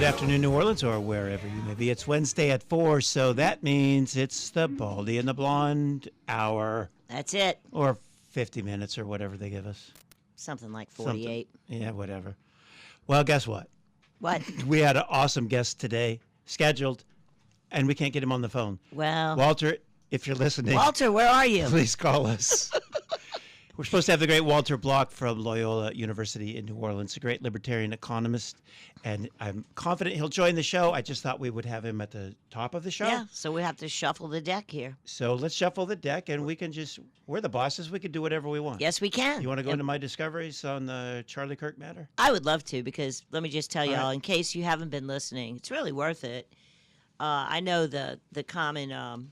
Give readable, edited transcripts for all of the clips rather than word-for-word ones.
Good afternoon, New Orleans, or wherever you may be. It's Wednesday at 4, so that means it's the Baldy and the Blonde hour. That's it. Or 50 minutes, or whatever they give us. Something like 48. Yeah, whatever. Well, guess what? What? We had an awesome guest today, scheduled, and we can't get him on the phone. Well, Walter, if you're listening. Walter, where are you? Please call us. We're supposed to have the great Walter Block from Loyola University in New Orleans, a great libertarian economist, and I'm confident he'll join the show. I just thought we would have him at the top of the show. Yeah, so we have to shuffle the deck here. So let's shuffle the deck, and we can just, we're the bosses. We can do whatever we want. Yes, we can. You want to go into my discoveries on the Charlie Kirk matter? I would love to, because let me just tell y'all, right. in case you haven't been listening, it's really worth it. I know the common...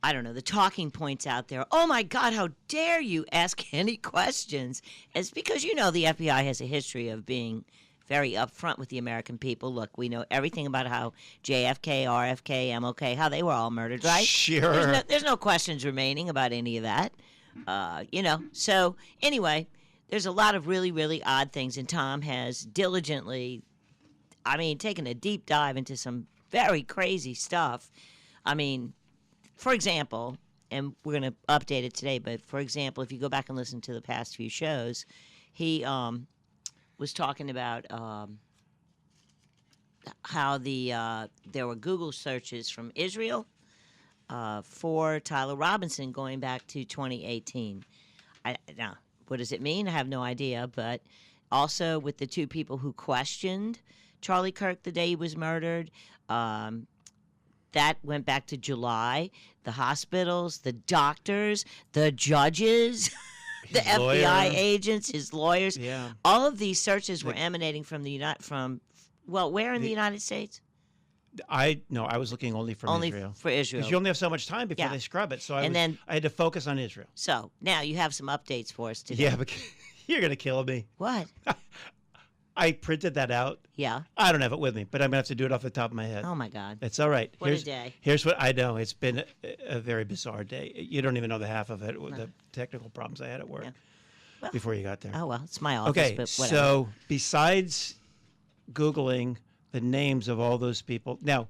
I don't know, the talking points out there. Oh, my God, how dare you ask any questions? It's because, you know, the FBI has a history of being very upfront with the American people. Look, we know everything about how JFK, RFK, MLK, how they were all murdered, right? Sure. There's no questions remaining about any of that. You know, so anyway, there's a lot of really, really odd things, and Tom has diligently, I mean, taken a deep dive into some very crazy stuff. I mean... For example, and we're going to update it today, but for example, if you go back and listen to the past few shows, he was talking about how there were Google searches from Israel for Tyler Robinson going back to 2018. Now, what does it mean? I have no idea, but also with the two people who questioned Charlie Kirk the day he was murdered, that went back to July. The hospitals, the doctors, the judges, the FBI agents, his lawyers. Yeah. All of these searches were emanating from where in the United States? I was looking only from Israel. Only for Israel. Because you only have so much time before they scrub it. So I had to focus on Israel. So now you have some updates for us today. Yeah, but you're going to kill me. What? I printed that out. Yeah. I don't have it with me, but I'm going to have to do it off the top of my head. Oh, my God. It's all right. What a day. Here's what I know. It's been a very bizarre day. You don't even know the half of it, the technical problems I had at work before you got there. Oh, well, it's my office, okay, but whatever. So besides Googling the names of all those people, now,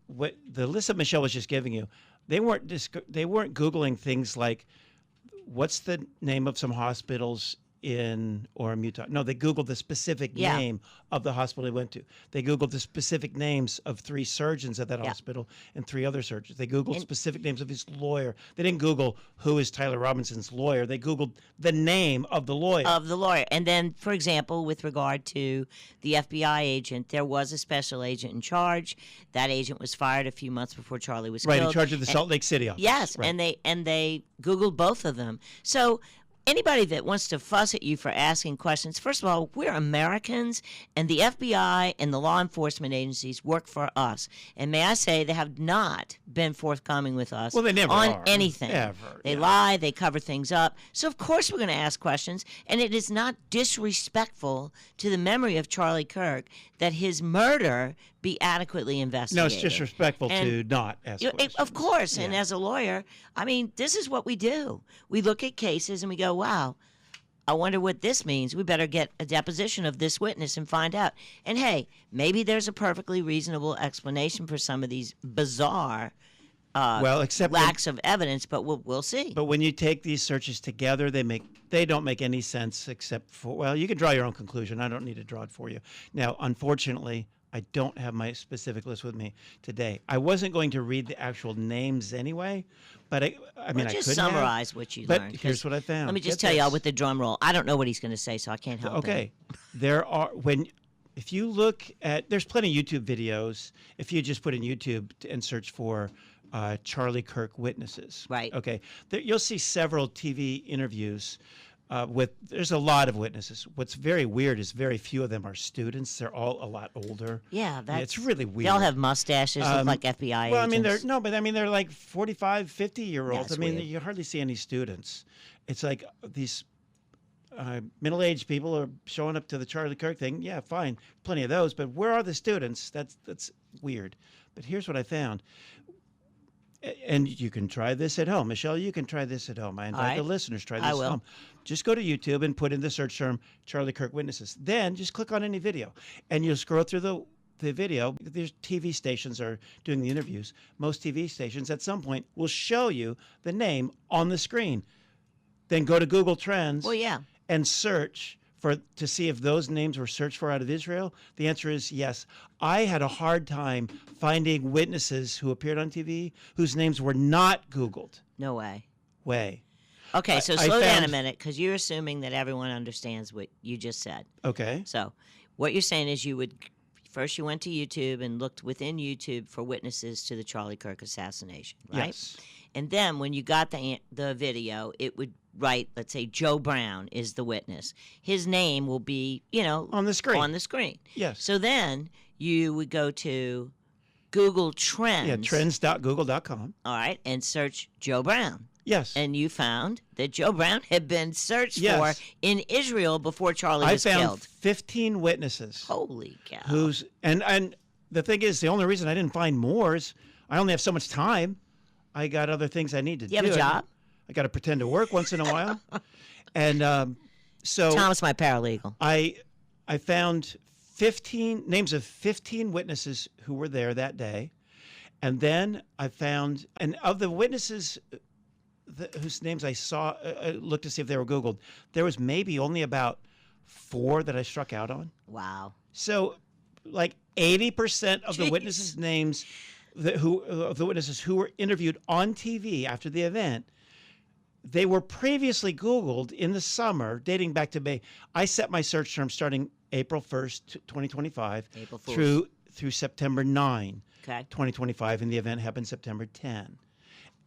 what the list that Michelle was just giving you, they weren't Googling things like, what's the name of some hospitals in Orem, Utah. No, they Googled the specific name of the hospital they went to. They Googled the specific names of 3 surgeons at that hospital and 3 other surgeons. They Googled specific names of his lawyer. They didn't Google who is Tyler Robinson's lawyer. They Googled the name of the lawyer. And then, for example, with regard to the FBI agent, there was a special agent in charge. That agent was fired a few months before Charlie was killed. Right, in charge of the Salt Lake City office. Yes, right. and they Googled both of them. So anybody that wants to fuss at you for asking questions, first of all, we're Americans, and the FBI and the law enforcement agencies work for us. And may I say, they have not been forthcoming with us they never on are. anything. Ever. They lie, they cover things up. So, of course, we're going to ask questions, and it is not disrespectful to the memory of Charlie Kirk that his murder be adequately investigated. No, it's disrespectful to not ask questions. Of course, and as a lawyer, I mean, this is what we do. We look at cases and we go, wow, I wonder what this means. We better get a deposition of this witness and find out. And hey, maybe there's a perfectly reasonable explanation for some of these bizarre lacks of evidence, but we'll see. But when you take these searches together, they don't make any sense except for, well, you can draw your own conclusion. I don't need to draw it for you. Now, unfortunately, I don't have my specific list with me today. I wasn't going to read the actual names anyway, but I mean, I could summarize what you learned. But here's what I found. Let me just tell y'all with the drum roll. I don't know what he's going to say, so I can't help it. Okay. If you look at, there's plenty of YouTube videos. If you just put in YouTube and search for Charlie Kirk witnesses. Right. Okay. You'll see several TV interviews there's a lot of witnesses. What's very weird is very few of them are students. They're all a lot older. Yeah, it's really weird. They all have mustaches, look like FBI agents. I mean, they're like 45, 50-year-olds. Yeah, I mean, weird. you hardly see any students. It's like these middle-aged people are showing up to the Charlie Kirk thing. Yeah, fine, plenty of those. But where are the students? That's weird. But here's what I found. And you can try this at home. Michelle, you can try this at home. I invite the listeners to try this at home. Just go to YouTube and put in the search term Charlie Kirk witnesses. Then just click on any video. And you'll scroll through the video, there's TV stations are doing the interviews. Most TV stations at some point will show you the name on the screen. Then go to Google Trends and search to see if those names were searched for out of Israel. The answer is yes. I had a hard time finding witnesses who appeared on TV whose names were not Googled. No way. Okay, so slow down a minute, because you're assuming that everyone understands what you just said. Okay. So what you're saying is you went to YouTube and looked within YouTube for witnesses to the Charlie Kirk assassination, right? Yes. And then when you got the video, it would write, let's say, Joe Brown is the witness. His name will be, on the screen. On the screen. Yes. So then you would go to Google Trends. Yeah, trends.google.com. All right, and search Joe Brown. Yes. And you found that Joe Brown had been searched for in Israel before Charlie was killed. I found 15 witnesses. Holy cow. And the thing is, the only reason I didn't find more is I only have so much time. I got other things I need to do. You have a job? I got to pretend to work once in a while. And so Thomas, my paralegal. I found 15 names of 15 witnesses who were there that day. And then I found, and of the witnesses whose names I saw, looked to see if they were Googled, there was maybe only about 4 that I struck out on. Wow. So like 80% of the witnesses' names, the witnesses who were interviewed on TV after the event, they were previously Googled in the summer, dating back to May. I set my search term starting April 1st, 2025, through September 9, 2025, and the event happened September 10.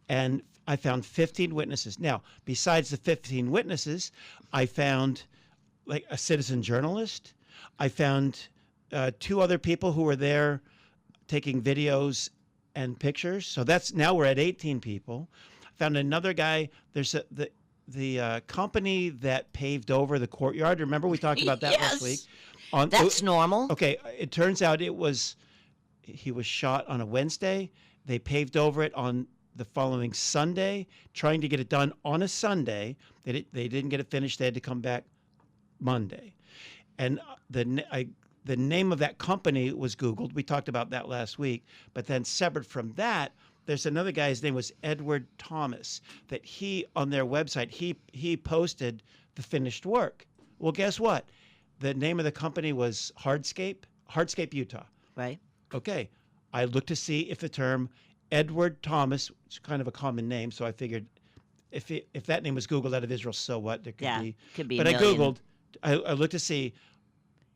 And I found 15 witnesses. Now, besides the 15 witnesses, I found like a citizen journalist. I found 2 other people who were there taking videos and pictures. So now we're at 18 people. Found another guy. There's the company that paved over the courtyard. Remember we talked about that last week? That's normal. Okay, it turns out he was shot on a Wednesday. They paved over it on the following Sunday, trying to get it done on a Sunday. They didn't get it finished. They had to come back Monday. And the name of that company was Googled. We talked about that last week. But then separate from that, there's another guy, his name was Edward Thomas, that on their website, he posted the finished work. Well, guess what? The name of the company was Hardscape, Utah. Right. Okay. I looked to see if the term Edward Thomas, which is kind of a common name, so I figured if that name was Googled out of Israel, so what? There could be. But I Googled, I looked to see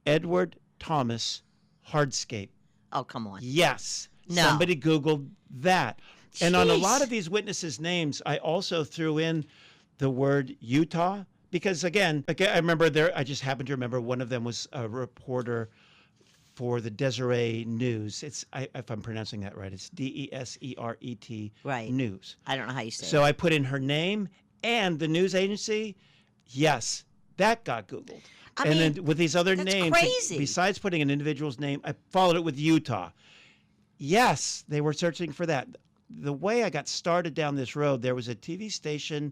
Edward Thomas Hardscape. Oh, come on. Yes. No. Somebody Googled that. And on a lot of these witnesses' names, I also threw in the word Utah because, again, I remember I just happened to remember one of them was a reporter for the Deseret News. If I'm pronouncing that right, it's Deseret News. I don't know how you say it. So I put in her name and the news agency. Yes, that got Googled. Then with these other names, crazy. Besides putting an individual's name, I followed it with Utah. Yes, they were searching for that. The way I got started down this road, there was a TV station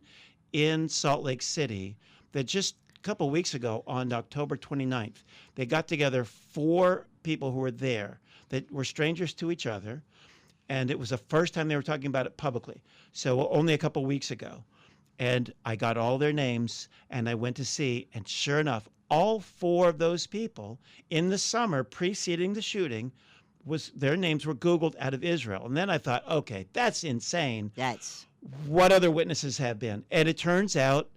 in Salt Lake City that just a couple of weeks ago on October 29th, they got together 4 people who were there that were strangers to each other, and it was the first time they were talking about it publicly. So only a couple of weeks ago. And I got all their names, and I went to see, and sure enough, all 4 of those people in the summer preceding the shooting, their names were Googled out of Israel. And then I thought, okay, that's insane. What other witnesses have been? And it turns out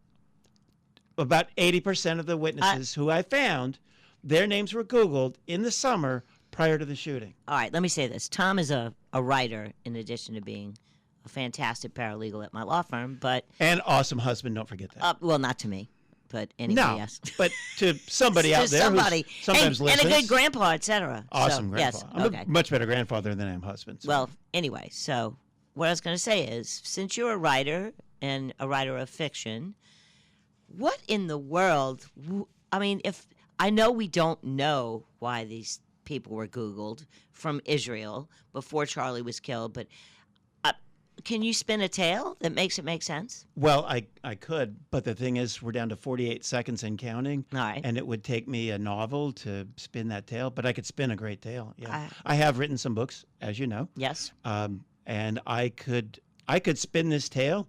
about 80% of the witnesses who I found, their names were Googled in the summer prior to the shooting. All right, let me say this. Tom is a writer in addition to being a fantastic paralegal at my law firm, and awesome husband, don't forget that. Well, not to me. But anyway, yes. But to somebody out there who sometimes listens. And a good grandpa, etc. Awesome grandpa. Yes, I'm a much better grandfather than I am husband. So. Well, anyway, so what I was going to say is, since you're a writer and a writer of fiction, what in the world, I mean, I know we don't know why these people were Googled from Israel before Charlie was killed, but can you spin a tale that makes it make sense? Well, I could, but the thing is, we're down to 48 seconds and counting. All right. And it would take me a novel to spin that tale, but I could spin a great tale. Yeah. I have written some books, as you know. Yes. And I could spin this tale,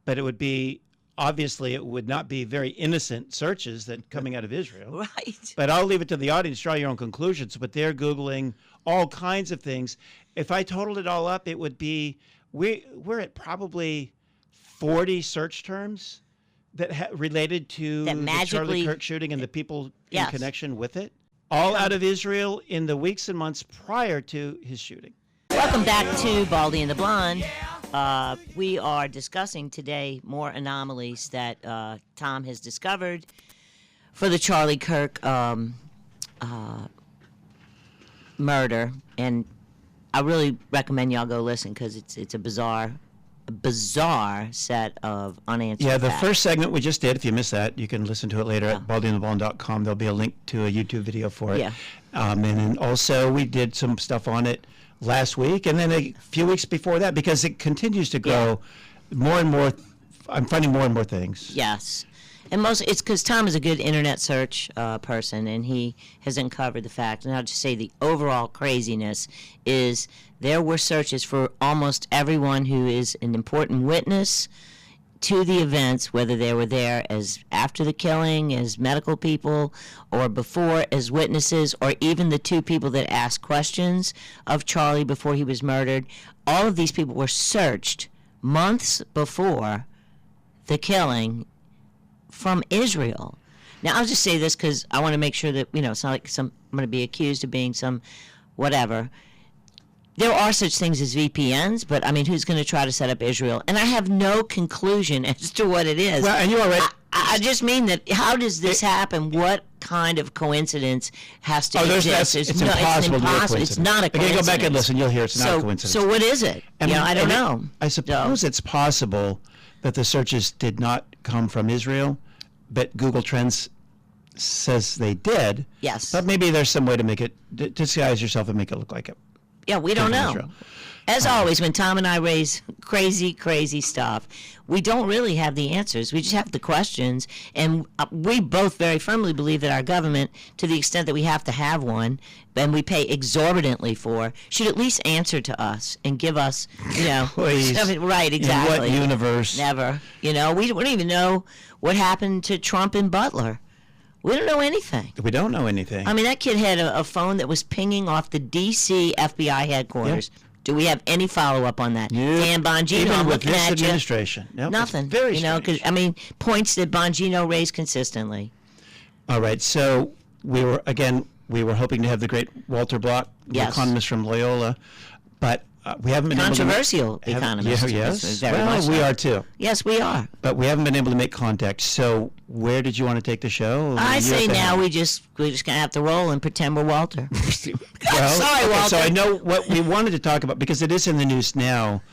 but it would be, obviously, it would not be very innocent searches that coming out of Israel. Right. But I'll leave it to the audience, draw your own conclusions. But they're Googling all kinds of things. If I totaled it all up, it would be, we're at probably 40 search terms that related to the Charlie Kirk shooting and the people in connection with it, all out of Israel in the weeks and months prior to his shooting. Welcome back to Baldy and the Blonde. We are discussing today more anomalies that Tom has discovered for the Charlie Kirk murder, and I really recommend y'all go listen because it's a bizarre set of unanswered Yeah, the facts. first segment we just did, if you missed that, you can listen to it later at baldyandtheblonde.com. There'll be a link to a YouTube video for it. Yeah. And then also we did some stuff on it last week and then a few weeks before that because it continues to grow more and more. I'm finding more and more things. Yes. And it's because Tom is a good internet search person, and he has uncovered the fact. And I'll just say the overall craziness is there were searches for almost everyone who is an important witness to the events, whether they were there as after the killing, as medical people, or before as witnesses, or even the two people that asked questions of Charlie before he was murdered. All of these people were searched months before the killing from Israel. Now, I'll just say this because I want to make sure that, it's not like I'm going to be accused of being some whatever. There are such things as VPNs, but, who's going to try to set up Israel? And I have no conclusion as to what it is. Well, and you already... I just mean that how does this happen? What kind of coincidence has to exist? It's impossible to be a coincidence. It's not a coincidence. Okay, go back and listen. You'll hear it's not a coincidence. So what is it? I don't know. I suppose it's possible that the searches did not come from Israel, but Google Trends says they did. Yes. But maybe there's some way to make it, disguise yourself and make it look like it. Yeah, we don't know. Israel. As always, when Tom and I raise crazy, crazy stuff, we don't really have the answers. We just have the questions. And we both very firmly believe that our government, to the extent that we have to have one, and we pay exorbitantly for, should at least answer to us and give us, Please. Right, exactly. In what universe? Never. We don't even know what happened to Trump and Butler. We don't know anything. We don't know anything. That kid had a phone that was pinging off the D.C. FBI headquarters. Yep. Do we have any follow-up on that? Dan Bongino, even with looking this at administration. Nope, nothing. Very strange. Because, points that Bongino raised consistently. All right, so we were hoping to have the great Walter Block, the economist from Loyola, but we haven't been controversial economist. Yes, well, we are too. Yes, we are. But we haven't been able to make contact. So where did you want to take the show? I say now we're just gonna have to roll and pretend we're Walter. Well, sorry, Walter. So I know what we wanted to talk about because it is in the news now.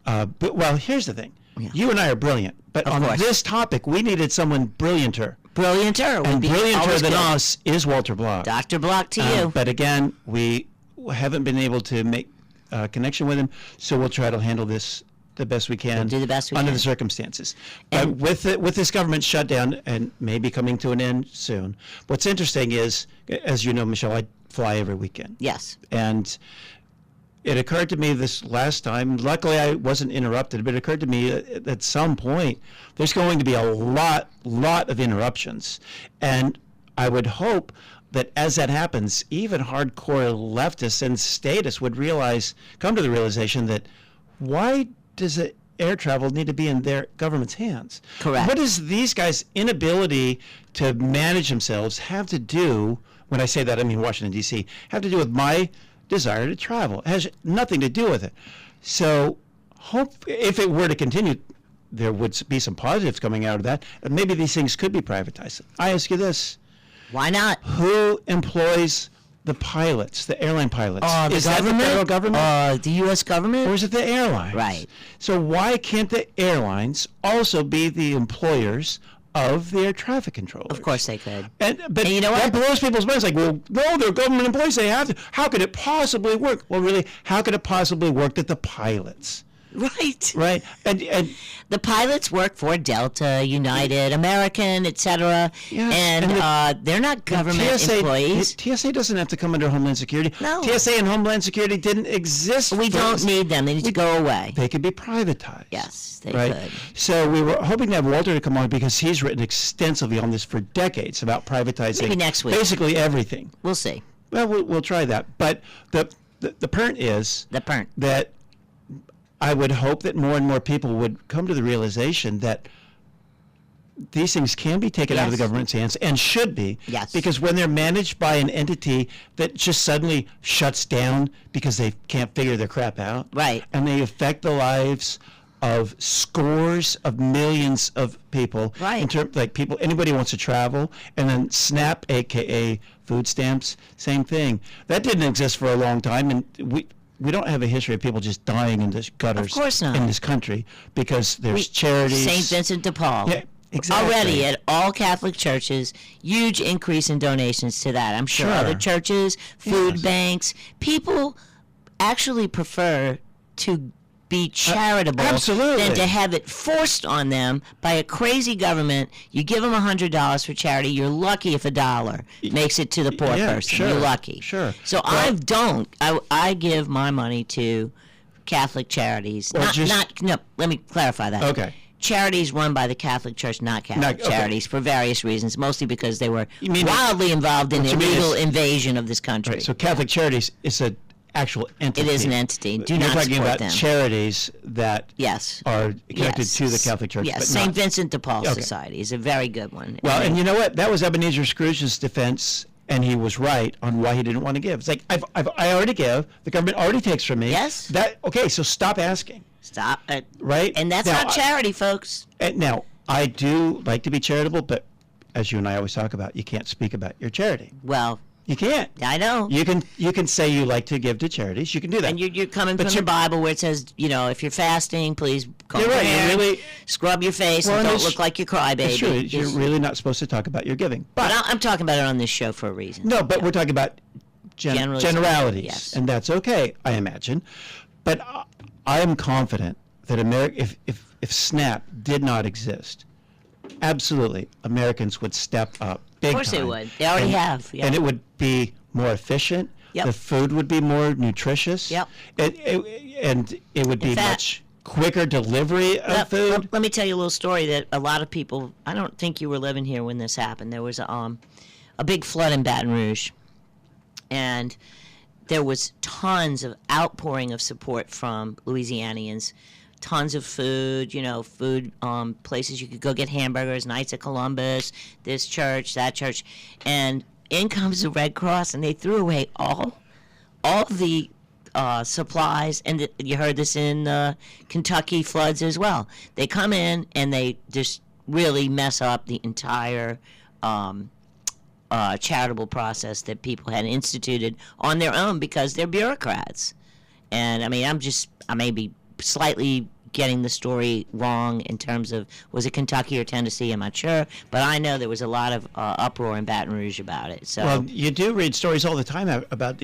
But here's the thing: you and I are brilliant, but on this topic, we needed someone brillianter. Brillianter, and brillianter than us is Walter Block. Dr. Block to you. But again, we haven't been able to make connection with him, so we'll try to handle this the best we can. We'll do the best we can under the circumstances. But with this government shutdown and maybe coming to an end soon, what's interesting is, as you know, Michelle, I fly every weekend. Yes. And it occurred to me this last time, luckily I wasn't interrupted, but it occurred to me at some point there's going to be a lot of interruptions. And I would hope that as that happens, even hardcore leftists and statists would come to the realization that why does air travel need to be in their government's hands? Correct. What does these guys' inability to manage themselves have to do, when I say that I mean Washington, D.C., have to do with my desire to travel? It has nothing to do with it. So if it were to continue, there would be some positives coming out of that. And maybe these things could be privatized. I ask you this. Why not? Who employs the pilots, the airline pilots? Is that the federal government? The U.S. government? Or is it the airlines? Right. So why can't the airlines also be the employers of the air traffic controllers? Of course they could. But you know that what? blows people's minds. Like, well, no, they're government employees. They have to. How could it possibly work? Well, really, how could it possibly work that the pilots Right. Right. And The pilots work for Delta, United, American, etc. Yes, and they're not government employees. TSA doesn't have to come under Homeland Security. No. TSA and Homeland Security didn't exist. We don't need them. They need to go away. They could be privatized. Yes, they Right. could. So we were hoping to have Walter to come on because he's written extensively on this for decades about privatizing Maybe next week. basically everything. We'll see. Well, we'll try that. But the point is that I would hope that more and more people would come to the realization that these things can be taken out of the Yes. government's hands and should be. Yes. Because when they're managed by an entity that just suddenly shuts down because they can't figure their crap out. Right. And they affect the lives of scores of millions of people. Right. In terms, like people, anybody who wants to travel, and then SNAP, aka food stamps, same thing. That didn't exist for a long time, and we don't have a history of people just dying in the gutters. Of course not. In this country, because there's charities. St. Vincent de Paul. Yeah, exactly. Already at all Catholic churches, huge increase in donations to that. I'm sure Sure. other churches, food Yes. banks, people actually prefer to be charitable absolutely. than to have it forced on them by a crazy government. You give them $100 for charity, you're lucky if $1 makes it to the poor Yeah, person. sure, You're lucky. sure. So Well- I give my money to Catholic charities. Well, No, let me clarify that. Okay. Charities run by the Catholic Church, not Catholic Okay. charities, for various reasons, mostly because they were You mean- wildly involved in What you mean illegal is- invasion of this country. Right, so Catholic Charities is an actual entity. It is an entity. Do You're not talking support about them. charities that Yes. are connected Yes. to the Catholic Church. Yes, but St. not- Vincent de Paul Okay. Society is a very good one. Well, and you know what? That was Ebenezer Scrooge's defense, and he was right on why he didn't want to give. It's like I already give. The government already takes from me. Yes. Okay, so stop asking. Stop. Right. And that's Now, not charity, folks. Now I do like to be charitable, but as you and I always talk about, you can't speak about your charity. Well, You can't. I know. You can say you like to give to charities. You can do that. And you're coming But from the Bible where it says, if you're fasting, please comb You're your right, you're hair, really- scrub your face, Well, and and don't it's- look like you crybaby. It's true. You're really not supposed to talk about your giving. But I'm talking about it on this show for a reason. No, but we're talking about generalities, Yes. and that's okay, I imagine. But I am confident that if SNAP did not exist, absolutely, Americans would step up big time. Of course they would. They already have. Yeah. And it would be more efficient. Yep. The food would be more nutritious. Yep. And it would be fact- much quicker delivery of food. Let me tell you a little story that a lot of people, I don't think you were living here when this happened. There was a big flood in Baton Rouge. And there was tons of outpouring of support from Louisianians. Tons of food, places you could go get hamburgers, Knights of Columbus, this church, that church. And in comes the Red Cross, and they threw away all the supplies. And you heard this in Kentucky floods as well. They come in, and they just really mess up the entire charitable process that people had instituted on their own because they're bureaucrats. And I mean, I may be slightly getting the story wrong in terms of was it Kentucky or Tennessee, I'm not sure, but I know there was a lot of uproar in Baton Rouge about it. So Well, you do read stories all the time about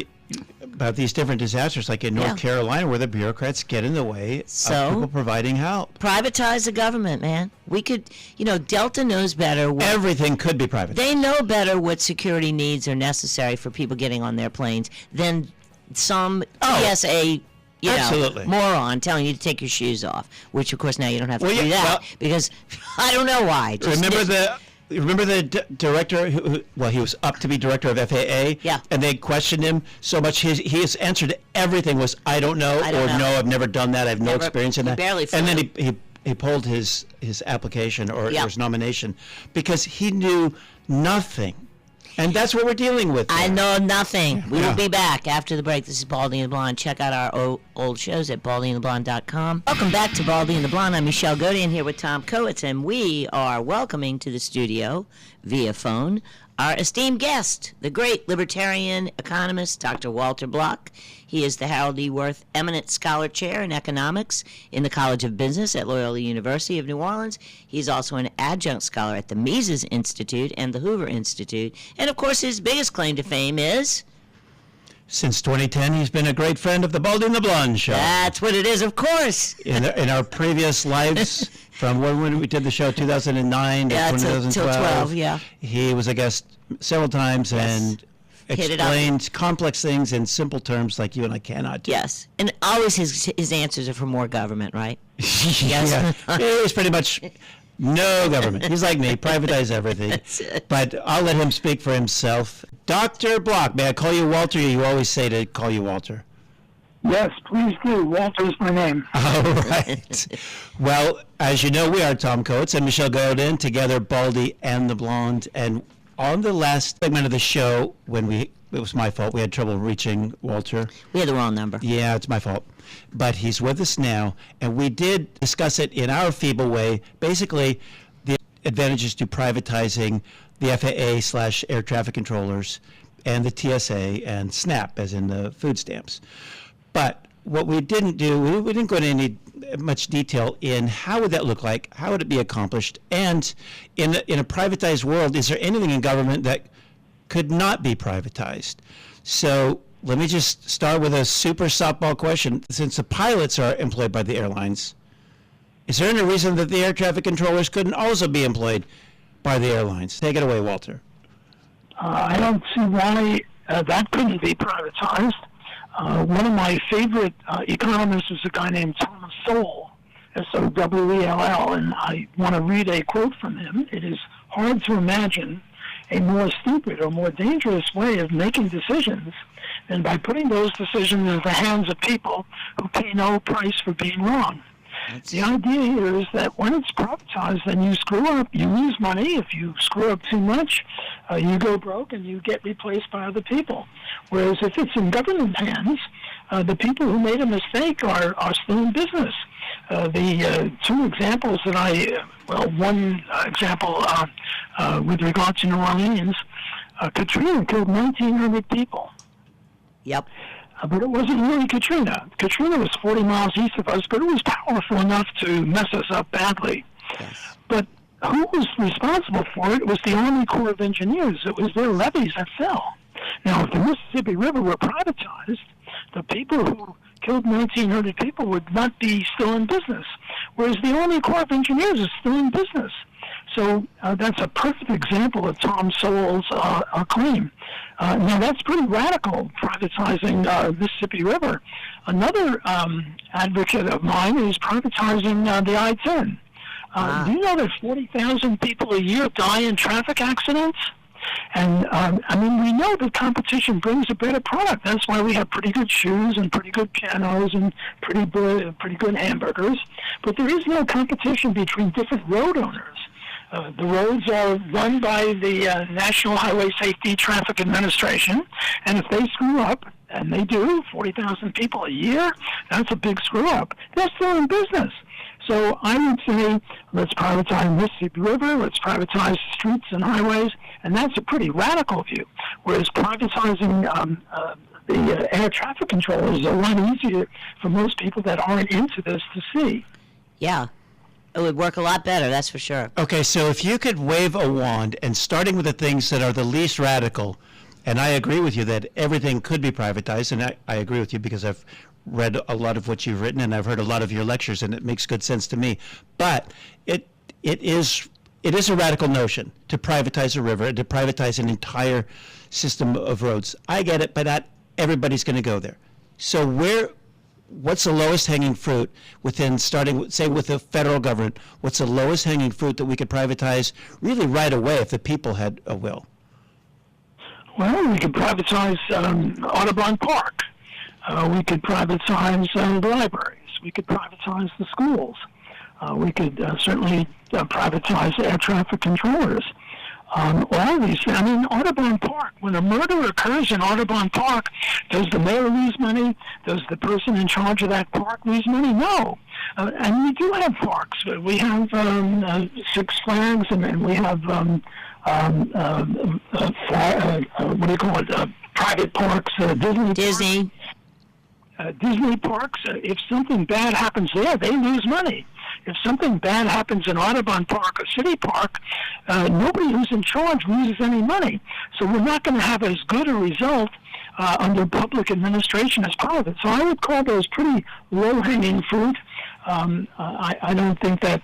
these different disasters, like in North Yeah. Carolina, where the bureaucrats get in the way So? of people providing help. privatize the government, man. We could, Delta knows better. Everything could be privatized. They know better what security needs are necessary for people getting on their planes than some TSA absolutely. moron telling you to take your shoes off, which of course now you don't have to Well, do yeah, that well- because I don't know why. Just Remember the director who he was up to be director of FAA? Yeah. And they questioned him so much. His answer to everything was, I don't know, I don't or know. no, I've never done that. I have no Never- experience in he that. barely and then flew. he pulled his application or Yeah. his nomination because he knew nothing. And that's what we're dealing with. I there. know nothing. We Yeah. will be back after the break. This is Baldy and the Blonde. Check out our old shows at baldyandtheblonde.com. Welcome back to Baldy and the Blonde. I'm Michelle Godian here with Tom Kowitz, and we are welcoming to the studio via phone our esteemed guest, the great libertarian economist, Dr. Walter Block. He is the Harold E. Wirth Eminent Scholar Chair in Economics in the College of Business at Loyola University of New Orleans. He's also an adjunct scholar at the Mises Institute and the Hoover Institute. And, of course, his biggest claim to fame is... Since 2010, he's been a great friend of the Baldy and The Blonde show. That's what it is, of course. In our previous lives, from when we did the show 2009 to 2012, till 12, yeah. He was a guest several times and explained complex things in simple terms like you and I cannot do. Yes, and always his answers are for more government, right? Yes. Yeah. It's pretty much no government. He's like me, privatize everything. That's it. But I'll let him speak for himself. Dr. Block, may I call you Walter? You always say to call you Walter. Yes, please do. Walter is my name. All right. Well, as you know, we are Tom Coates and Michelle Godin, together Baldy and the Blonde. And on the last segment of the show, it was my fault. We had trouble reaching Walter. We had the wrong number. Yeah, it's my fault. But he's with us now, and we did discuss it in our feeble way. Basically, the advantages to privatizing the FAA/air traffic controllers and the TSA and SNAP, as in the food stamps. But what we didn't do, we didn't go into any much detail in how would that look like, how would it be accomplished, and in a privatized world, is there anything in government that could not be privatized? So let me just start with a super softball question. Since the pilots are employed by the airlines, is there any reason that the air traffic controllers couldn't also be employed by the airlines? Take it away, Walter. I don't see why that couldn't be privatized. One of my favorite economists is a guy named Thomas Sowell, Sowell, and I want to read a quote from him. It is hard to imagine a more stupid or more dangerous way of making decisions than by putting those decisions in the hands of people who pay no price for being wrong. The idea here is that when it's privatized, then you screw up, you lose money. If you screw up too much, you go broke and you get replaced by other people. Whereas if it's in government hands, the people who made a mistake are still in business. The two examples that one example with regard to New Orleans, Katrina killed 1,900 people. Yep. But it wasn't really Katrina. Katrina was 40 miles east of us, but it was powerful enough to mess us up badly. Yes. But who was responsible for it? It was the Army Corps of Engineers. It was their levees that fell. Now, if the Mississippi River were privatized, the people who killed 1,900 people would not be still in business, whereas the Army Corps of Engineers is still in business. So that's a perfect example of Tom Sowell's claim. Now, that's pretty radical, privatizing Mississippi River. Another advocate of mine is privatizing the I-10. Do you know that 40,000 people a year die in traffic accidents? And, we know that competition brings a better product. That's why we have pretty good shoes and pretty good pianos and pretty good hamburgers. But there is no competition between different road owners. The roads are run by the National Highway Safety Traffic Administration, and if they screw up, and they do, 40,000 people a year, that's a big screw up, they're still in business. So I would say, let's privatize Mississippi River, let's privatize streets and highways, and that's a pretty radical view. Whereas privatizing the air traffic controllers is a lot easier for most people that aren't into this to see. Yeah. It would work a lot better, that's for sure. Okay, so if you could wave a wand, and starting with the things that are the least radical, and I agree with you that everything could be privatized, and I agree with you because I've read a lot of what you've written and I've heard a lot of your lectures, and it makes good sense to me. But it is a radical notion to privatize a river, to privatize an entire system of roads. I get it, but not everybody's going to go there. So what's the lowest hanging fruit within starting, say, with the federal government? What's the lowest hanging fruit that we could privatize really right away if the people had a will? Well, we could privatize Audubon Park. We could privatize the libraries. We could privatize the schools. We could certainly privatize air traffic controllers. All these things. Audubon Park, when a murder occurs in Audubon Park, does the mayor lose money? Does the person in charge of that park lose money? No. And we do have parks. We have Six Flags, and we have, private parks, Disney. Disney parks, if something bad happens there, they lose money. If something bad happens in Audubon Park or City Park, nobody who's in charge loses any money. So we're not going to have as good a result under public administration as private. So I would call those pretty low-hanging fruit. I don't think that,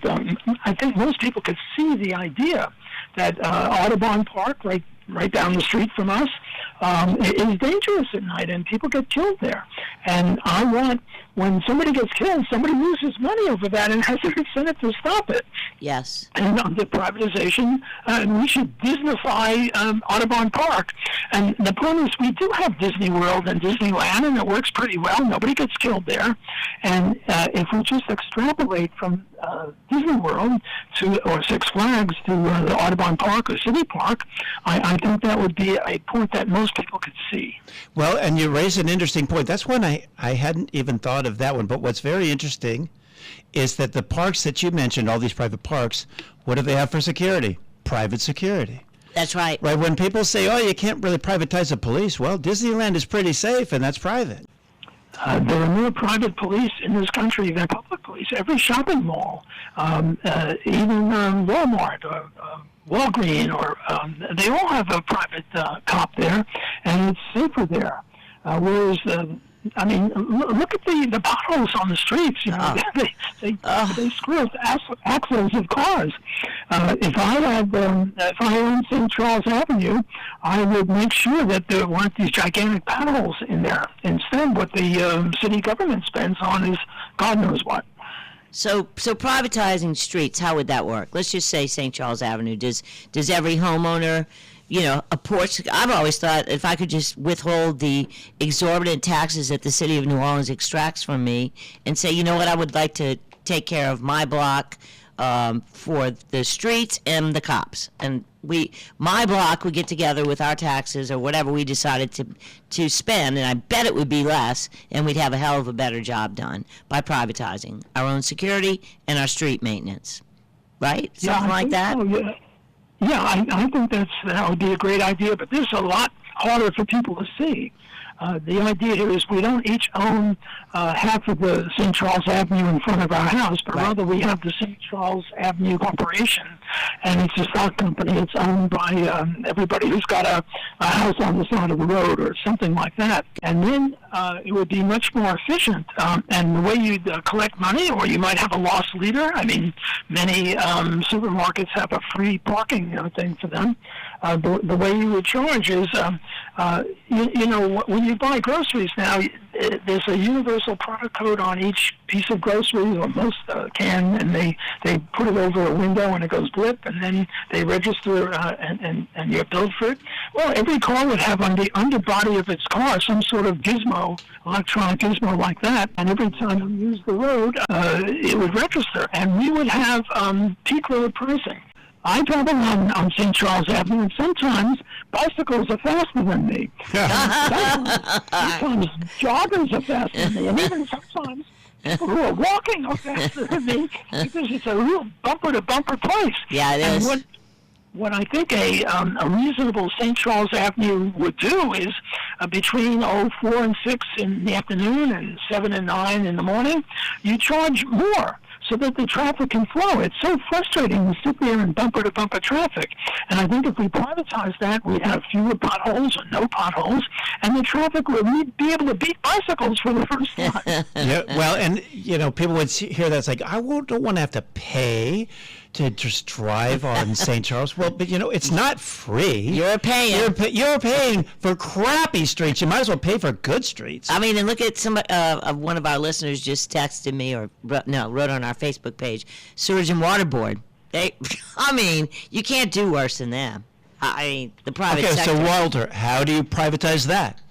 I think most people could see the idea that Audubon Park, right down the street from us, is dangerous at night, and people get killed there. And I want, when somebody gets killed, somebody loses money over that and has an incentive to stop it. Yes. And under privatization, we should Disneyfy Audubon Park. And the point is, we do have Disney World and Disneyland, and it works pretty well. Nobody gets killed there. And if we just extrapolate from Disney World or Six Flags to the Audubon Park or City Park, I think that would be a point that most people could see. Well, and you raise an interesting point. That's one I hadn't even thought of that one. But what's very interesting is that the parks that you mentioned, all these private parks, what do they have for security? Private security. That's right. Right. When people say, oh, you can't really privatize the police, well, Disneyland is pretty safe, and that's private. There are more private police in this country than public police. Every shopping mall, even Walmart or Walgreens, or they all have a private cop there, and it's safer there. Whereas, I mean, look at the potholes on the streets. You know, they screw up axles of cars. If I owned St. Charles Avenue, I would make sure that there weren't these gigantic potholes in there. Instead, what the city government spends on is God knows what. So privatizing streets, how would that work? Let's just say St. Charles Avenue. Does every homeowner, a porch? I've always thought if I could just withhold the exorbitant taxes that the city of New Orleans extracts from me and say, you know what, I would like to take care of my block for the streets and the cops. And my block would get together with our taxes or whatever we decided to spend, and I bet it would be less, and we'd have a hell of a better job done by privatizing our own security and our street maintenance. Right? Something like that? So, yeah. Yeah, I think that would be a great idea, but this is a lot harder for people to see. The idea here is we don't each own half of the St. Charles Avenue in front of our house, but rather we have the St. Charles Avenue Corporation, and it's a stock company. It's owned by everybody who's got a house on the side of the road or something like that. And then it would be much more efficient. And the way you'd collect money, or you might have a lost leader. I mean, many supermarkets have a free parking thing for them. The way you would charge is, when you buy groceries now, there's a universal product code on each piece of groceries, or most can, and they put it over a window and it goes blip, and then they register and you're billed for it. Well, every car would have on the underbody of its car some sort of gizmo, electronic gizmo like that, and every time you use the road, it would register, and we would have peak road pricing. I travel on St. Charles Avenue, and sometimes bicycles are faster than me. Sometimes joggers are faster than me, and even sometimes people who are walking are faster than me, because it's a real bumper-to-bumper place. Yeah, it is. And what I think a reasonable St. Charles Avenue would do is between 4 and 6 in the afternoon and 7 and 9 in the morning, you charge more, so that the traffic can flow. It's so frustrating to sit there in bumper-to-bumper traffic. And I think if we privatize that, we'd have fewer potholes or no potholes, and the traffic would be able to beat bicycles for the first time. Yeah, well, and, people would hear that. It's like, I don't want to have to pay to just drive on St. Charles. Well, but, it's not free. You're paying. You're paying for crappy streets. You might as well pay for good streets. I mean, and look at one of our listeners just texted me or wrote on our Facebook page, Sewage and Water Board. You can't do worse than them. The private sector. Okay, so Walter, how do you privatize that?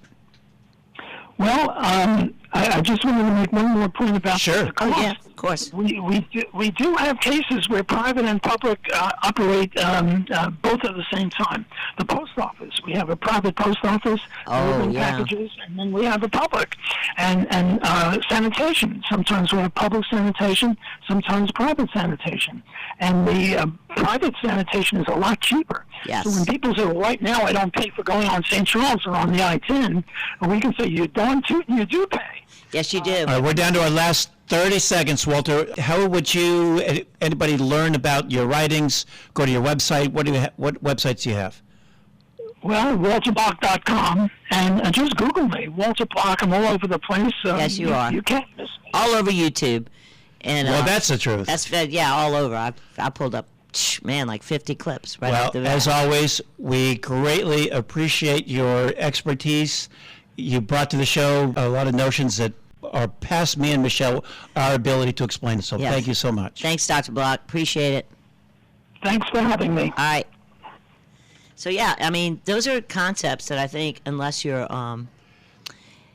Well, I just wanted to make one more point about the cost. Yeah, of course. We do have cases where private and public operate both at the same time. The post office, we have a private post office, packages, and then we have a public. And sanitation, sometimes we have public sanitation, sometimes private sanitation. And the private sanitation is a lot cheaper. Yes. So when people say, well, right now I don't pay for going on St. Charles or on the I-10, we can say, you do pay. Yes, you do. All right, we're down to our last 30 seconds, Walter. How would anybody learn about your writings? Go to your website. What websites do you have? Well, WalterBach.com, and just Google me, Walter Bach. I'm all over the place. Yes, you are. You can't miss me. All over YouTube. And Well, that's the truth. That's yeah, all over. I pulled up, man, like 50 clips right Well, off the bat. as always, we greatly appreciate your expertise. You brought to the show a lot of notions that are past me and Michelle, our ability to explain it. So Yes. thank you so much. Thanks, Dr. Block. Appreciate it. Thanks for having me. All right. So yeah, I mean, those are concepts that I think, unless you're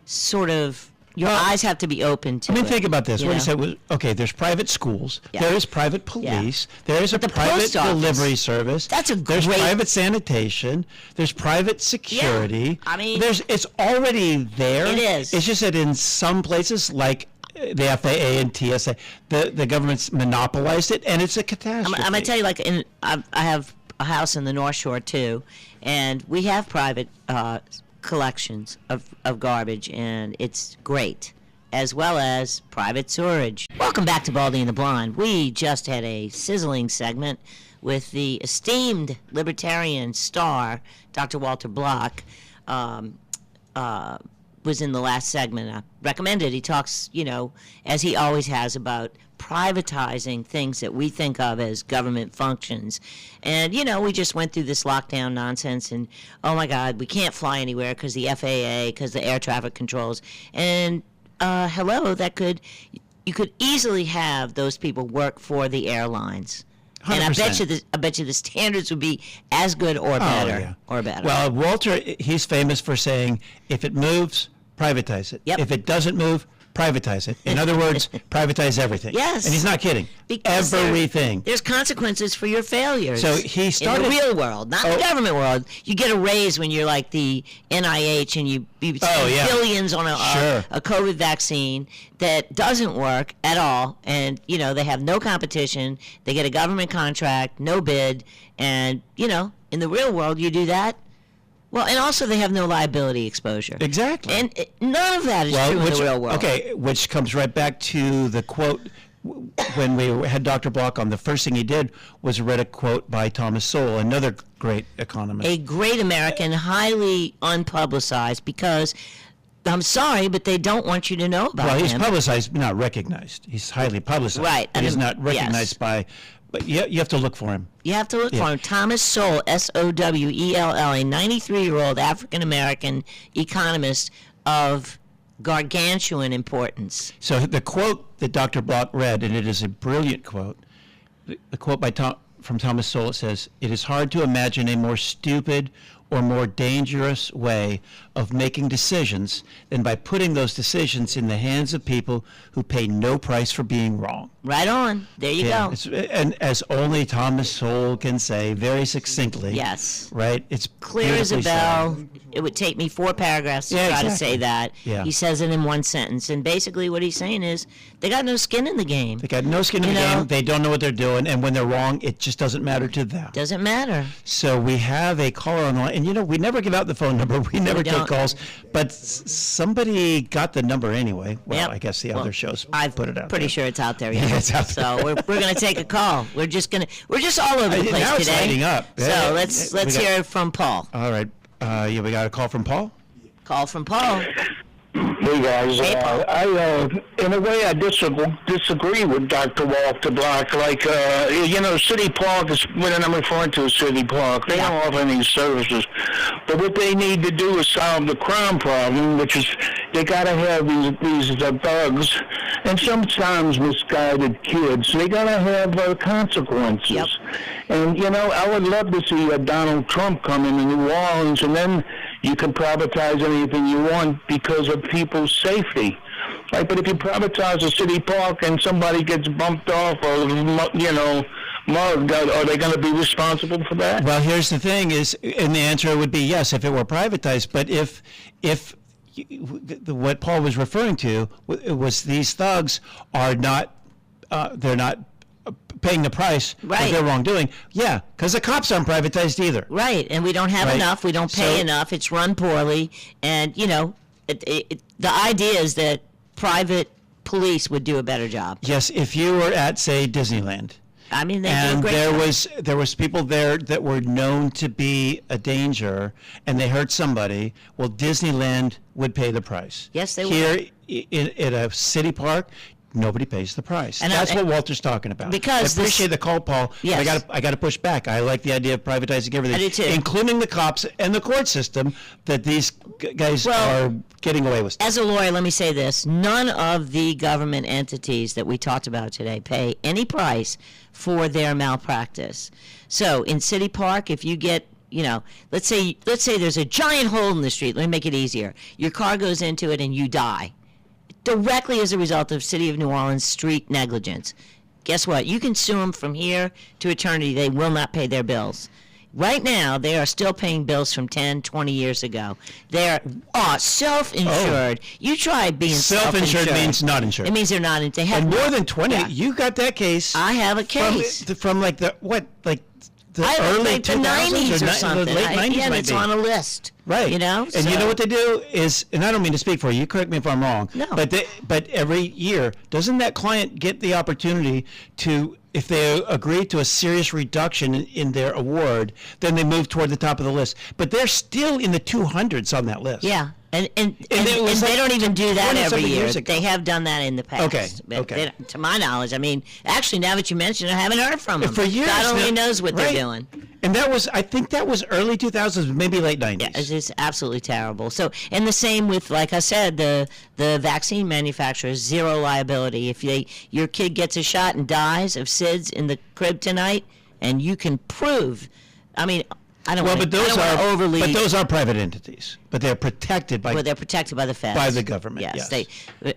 sort of, your eyes have to be open to. I mean, it, think about this. you What you know? said was, okay, there's private schools, Yeah. there is private police, there is a the private post office. delivery service. That's a There's great- private sanitation. There's private security. I mean- it's already there. It is. It's just that in some places, like the FAA and TSA, the government's monopolized it, and it's a catastrophe. I'm gonna tell you, like, I have a house in the North Shore too, and we have private collections of garbage, and it's great, as well as private sewerage. Welcome back to Baldy and the Blonde. We just had a sizzling segment with the esteemed Libertarian star, Dr. Walter Block. Was in the last segment. I recommend it. He talks, as he always has, about privatizing things that we think of as government functions. And, we just went through this lockdown nonsense, and, oh my God, we can't fly anywhere because the FAA, because the air traffic controls. And, hello, you could easily have those people work for the airlines. And I bet you the standards would be as good or better. yeah. Or better. Well, Walter, he's famous for saying, if it moves, privatize it. Yep. If it doesn't move, privatize it. In other words, privatize everything. Yes. And he's not kidding. Because Everything. There's consequences for your failures. So he started- in the real world, not the government world. You get a raise when you're like the NIH and you spend yeah. billions on Sure. a COVID vaccine that doesn't work at all, and they have no competition. They get a government contract, no bid, and in the real world you do that. Well, and also they have no liability exposure. Exactly. And none of that is true in the real world. Okay, which comes right back to the quote when we had Dr. Block on. The first thing he did was read a quote by Thomas Sowell, another great economist. A great American, highly unpublicized, because I'm sorry, but they don't want you to know about Well, he's him. publicized, not recognized. He's highly publicized. Right. But he's And- not recognized yes. by, but you have to look for him. You have to look for him. Thomas Sowell, Sowell, a 93-year-old African-American economist of gargantuan importance. So the quote that Dr. Block read, and it is a brilliant quote, the quote from Thomas Sowell says, "It is hard to imagine a more stupid or more dangerous way of making decisions than by putting those decisions in the hands of people who pay no price for being wrong." Right on. There you go. And as only Thomas Sowell can say very succinctly. Yes. Right? It's Clear as a beautifully bell. said. It would take me 4 paragraphs to Yeah, try to exactly. say that. Yeah. He says it in one sentence. And basically what he's saying is they got no skin in the game. They got no skin in the game. They don't know what they're doing. And when they're wrong, it just doesn't matter to them. Doesn't matter. So we have a caller on the line. And, we never give out the phone number. We never take don't. calls. But somebody got the number anyway. Well, Yep. I guess the other shows I've put it out pretty there. sure it's out there. Yeah, Yeah, it's out So we're going to take a call. We're just all over the place Now it's today. lighting up. So Yeah, let's we got- hear from Paul. All right. We got a call from Paul? Call from Paul. Hey guys, Hey, Paul. in a way I disagree with Dr. Walter Block. Like, City Park is what I'm referring to as City Park. They don't offer any services. But what they need to do is solve the crime problem, which is they got to have these thugs and sometimes misguided kids. They got to have consequences. Yep. And, I would love to see Donald Trump come into New Orleans, and then you can privatize anything you want because of people's safety. Right? But if you privatize a city park and somebody gets bumped off or, mugged, are they going to be responsible for that? Well, here's the thing and the answer would be yes if it were privatized. But if what Paul was referring to was these thugs are not, they're not paying the price Right. for their wrongdoing. Yeah, because the cops aren't privatized either. Right, and we don't have Right. enough. We don't pay So- enough. It's run poorly, and the idea is that private police would do a better job. Yes, if you were at, say, Disneyland, I mean, they do a and great job. there was people there that were known to be a danger, and they hurt somebody. Well, Disneyland would pay the price. Yes, they Here in a city park, nobody pays the price. And that's what Walter's talking about. Because I appreciate the call, Paul. Yes. But I got to push back. I like the idea of privatizing everything, I do too. including the cops and the court system that these guys are getting away with. As a lawyer, let me say this. None of the government entities that we talked about today pay any price for their malpractice. So in City Park, if you get, let's say there's a giant hole in the street. Let me make it easier. Your car goes into it and you die directly as a result of City of New Orleans street negligence. Guess what? You can sue them from here to eternity. They will not pay their bills. Right now, they are still paying bills from 10, 20 years ago. They're self-insured. You try being Self-insured means not insured. It means they're not. They have and more than 20. Yeah. You got that case. I have a case from like the early 2000s 90s or something. The late 90s yeah, might it's be. on a list. Right. And you know what they do is, and I don't mean to speak for you, correct me if I'm wrong. No. But every year, doesn't that client get the opportunity to, if they agree to a serious reduction in their award, then they move toward the top of the list. But they're still in the 200s on that list. Yeah. And they don't even do that every year. They have done that in the past. Okay. To my knowledge, I mean, actually, now that you mention it, I haven't heard from them. For years. God only knows what they're doing. And I think that was early 2000s, maybe late 90s. Yeah, it's just absolutely terrible. So, and the same with, like I said, the vaccine manufacturers, zero liability. If your kid gets a shot and dies of SIDS in the crib tonight, and you can prove, I mean, but those are private entities, but they're protected by. Well, they're protected by the feds. By the government. Yes.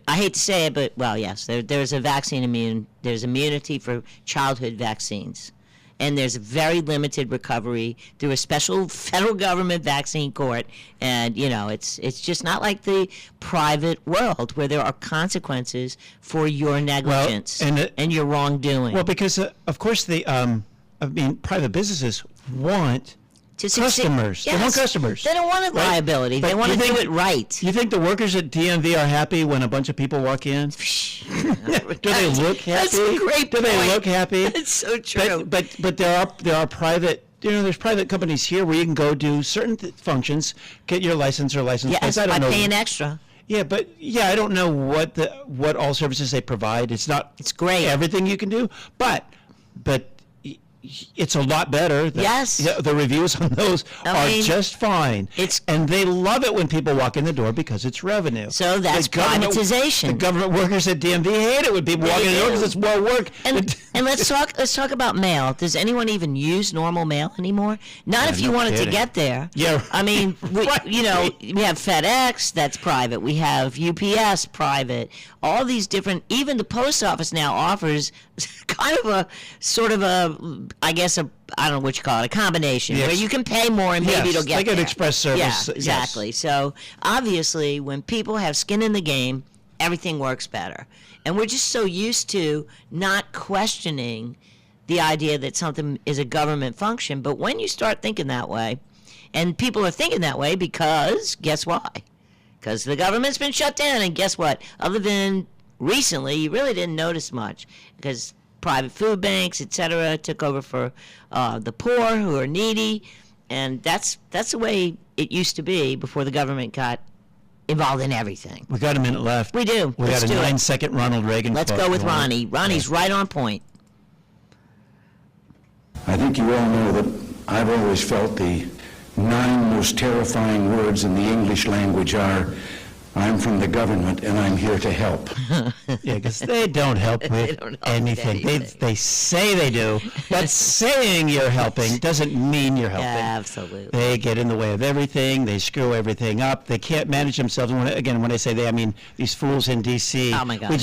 I hate to say it, but yes, there's a vaccine there's immunity for childhood vaccines, and there's very limited recovery through a special federal government vaccine court, and it's just not like the private world where there are consequences for your negligence and your wrongdoing. Well, because of course private businesses want. Customers. Yes. They want customers. They don't want liability. They want to do it right. You think the workers at DMV are happy when a bunch of people walk in? Do they look happy? That's a great point. Do they look happy? That's so true. But there are private. There's private companies here where you can go do certain functions, get your license or license plates. I don't know. Paying extra. Yeah, I don't know what all services they provide. It's great. Everything you can do, but it's a lot better. Yes. The reviews on those are just fine. And they love it when people walk in the door because it's revenue. So that's privatization. The government workers at DMV hate it when people walk in the door because it's more work. And let's talk about mail. Does anyone even use normal mail anymore? Not if you wanted to get there. Yeah. I mean, we have FedEx, that's private. We have UPS, private. All these different, even the post office now offers kind of a sort of I don't know what you call it, a combination where you can pay more and maybe it'll get like there. An express service. Yeah, exactly. Yes. So obviously when people have skin in the game, everything works better. And we're just so used to not questioning the idea that something is a government function. But when you start thinking that way, and people are thinking that way because, guess why? Because the government's been shut down, and guess what? Other than recently, you really didn't notice much because private food banks, etc., took over for the poor who are needy, and that's the way it used to be before the government got involved in everything. We got a minute left. We do. We got a 9-second Ronald Reagan. Let's go with Ronnie. Ronnie's right on point. I think you all know that I've always felt the 9 most terrifying words in the English language are, I'm from the government and I'm here to help. Yeah, because they don't help with anything. They say they do, but saying you're helping doesn't mean you're helping. Yeah, absolutely. They get in the way of everything. They screw everything up. They can't manage themselves. And when I say they, I mean these fools in D.C. Oh, my God. They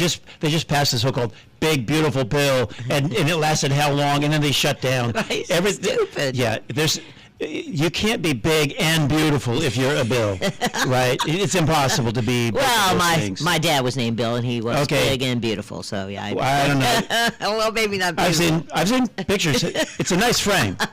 just passed this so-called big, beautiful bill, and it lasted how long, and then they shut down. Right, stupid. Yeah, you can't be big and beautiful if you're a Bill, right? It's impossible to be. Well, my dad was named Bill, and he was big and beautiful. So yeah, I don't know. Well, maybe not beautiful. I've seen pictures. It's a nice frame.